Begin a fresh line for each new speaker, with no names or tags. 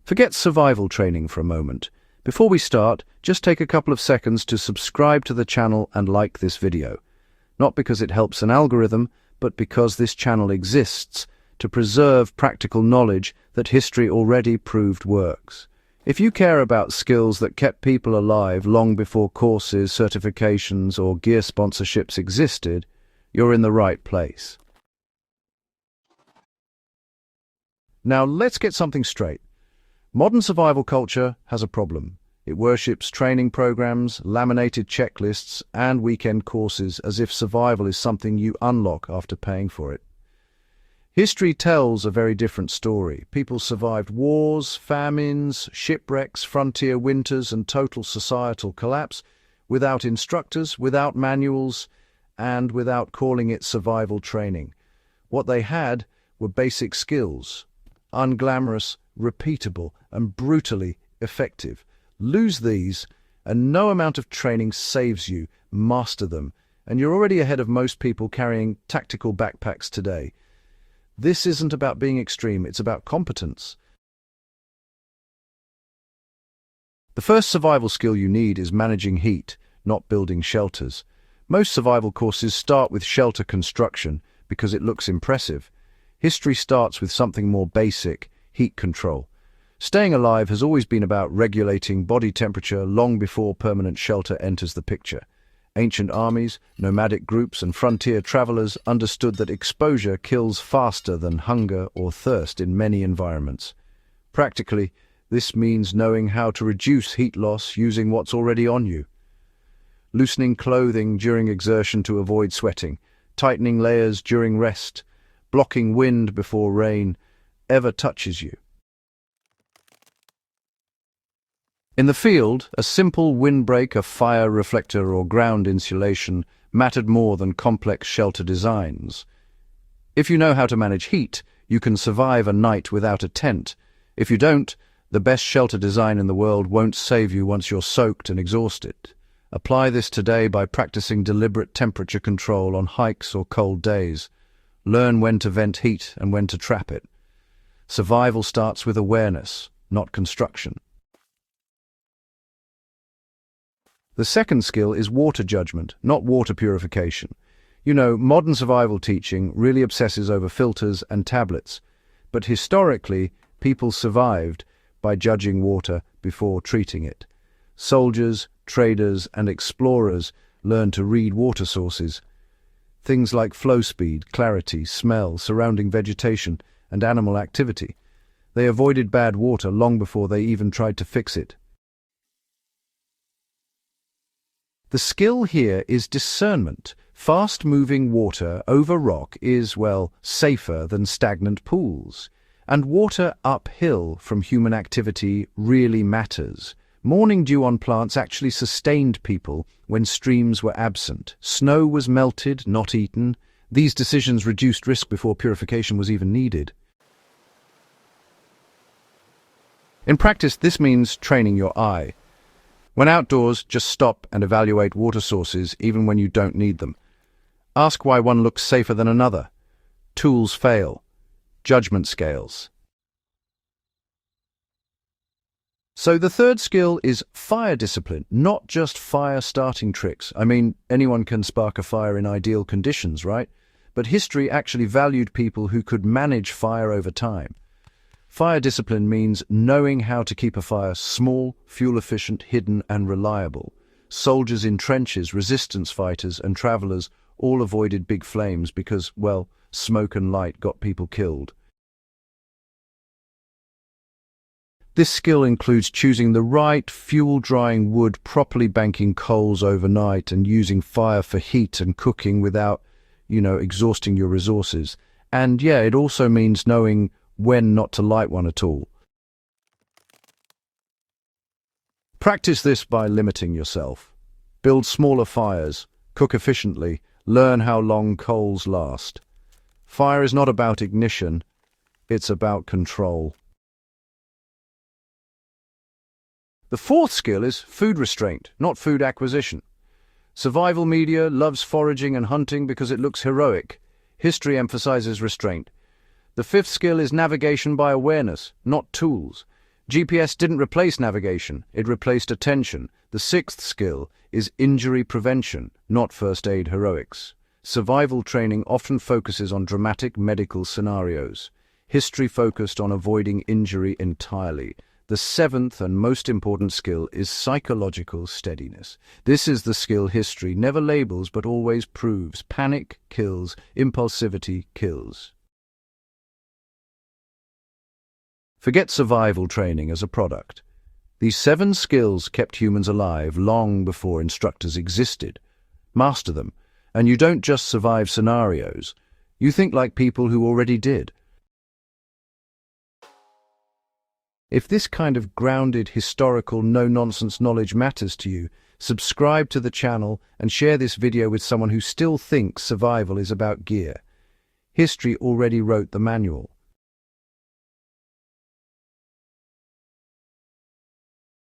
Forget survival training for a moment. Before we start, just take a couple of seconds to subscribe to the channel and like this video. Not because it helps an algorithm, but because this channel exists to preserve practical knowledge that history already proved works. If you care about skills that kept people alive long before courses, certifications, or gear sponsorships existed, you're in the right place. Now let's get something straight. Modern survival culture has a problem. It worships training programs, laminated checklists, and weekend courses as if survival is something you unlock after paying for it. History tells a very different story. People survived wars, famines, shipwrecks, frontier winters, and total societal collapse without instructors, without manuals, and without calling it survival training. What they had were basic skills, unglamorous, repeatable, and brutally effective. Lose these, and no amount of training saves you. Master them, and you're already ahead of most people carrying tactical backpacks today. This isn't about being extreme, it's about competence. The first survival skill you need is managing heat, not building shelters. Most survival courses start with shelter construction because it looks impressive. History starts with something more basic: heat control. Staying alive has always been about regulating body temperature long before permanent shelter enters the picture. Ancient armies, nomadic groups, and frontier travelers understood that exposure kills faster than hunger or thirst in many environments. Practically, this means knowing how to reduce heat loss using what's already on you. Loosening clothing during exertion to avoid sweating, tightening layers during rest, blocking wind before rain ever touches you. In the field, a simple windbreak, a fire reflector, or ground insulation mattered more than complex shelter designs. If you know how to manage heat, you can survive a night without a tent. If you don't, the best shelter design in the world won't save you once you're soaked and exhausted. Apply this today by practicing deliberate temperature control on hikes or cold days. Learn when to vent heat and when to trap it. Survival starts with awareness, not construction. The second skill is water judgment, not water purification. You know, modern survival teaching really obsesses over filters and tablets, but historically, people survived by judging water before treating it. Soldiers, traders, and explorers learned to read water sources. Things like flow speed, clarity, smell, surrounding vegetation, and animal activity. They avoided bad water long before they even tried to fix it. The skill here is discernment. Fast-moving water over rock is, well, safer than stagnant pools. And water uphill from human activity really matters. Morning dew on plants actually sustained people when streams were absent. Snow was melted, not eaten. These decisions reduced risk before purification was even needed. In practice, this means training your eye. When outdoors, just stop and evaluate water sources even when you don't need them. Ask why one looks safer than another. Tools fail. Judgment scales. So the third skill is fire discipline, not just fire starting tricks. I mean, anyone can spark a fire in ideal conditions, right? But history actually valued people who could manage fire over time. Fire discipline means knowing how to keep a fire small, fuel-efficient, hidden, and reliable. Soldiers in trenches, resistance fighters, and travelers all avoided big flames because, well, smoke and light got people killed. This skill includes choosing the right fuel-drying wood, properly banking coals overnight, and using fire for heat and cooking without, exhausting your resources. And yeah, it also means knowing when not to light one at all. Practice this by limiting yourself. Build smaller fires, cook efficiently, learn how long coals last. Fire is not about ignition, it's about control. The fourth skill is food restraint, not food acquisition. Survival media loves foraging and hunting because it looks heroic. History emphasizes restraint. The fifth skill is navigation by awareness, not tools. GPS didn't replace navigation, it replaced attention. The sixth skill is injury prevention, not first aid heroics. Survival training often focuses on dramatic medical scenarios. History focused on avoiding injury entirely. The seventh and most important skill is psychological steadiness. This is the skill history never labels but always proves. Panic kills, impulsivity kills. Forget survival training as a product. These 7 skills kept humans alive long before instructors existed. Master them, and you don't just survive scenarios. You think like people who already did. If this kind of grounded, historical, no-nonsense knowledge matters to you, subscribe to the channel and share this video with someone who still thinks survival is about gear. History already wrote the manual.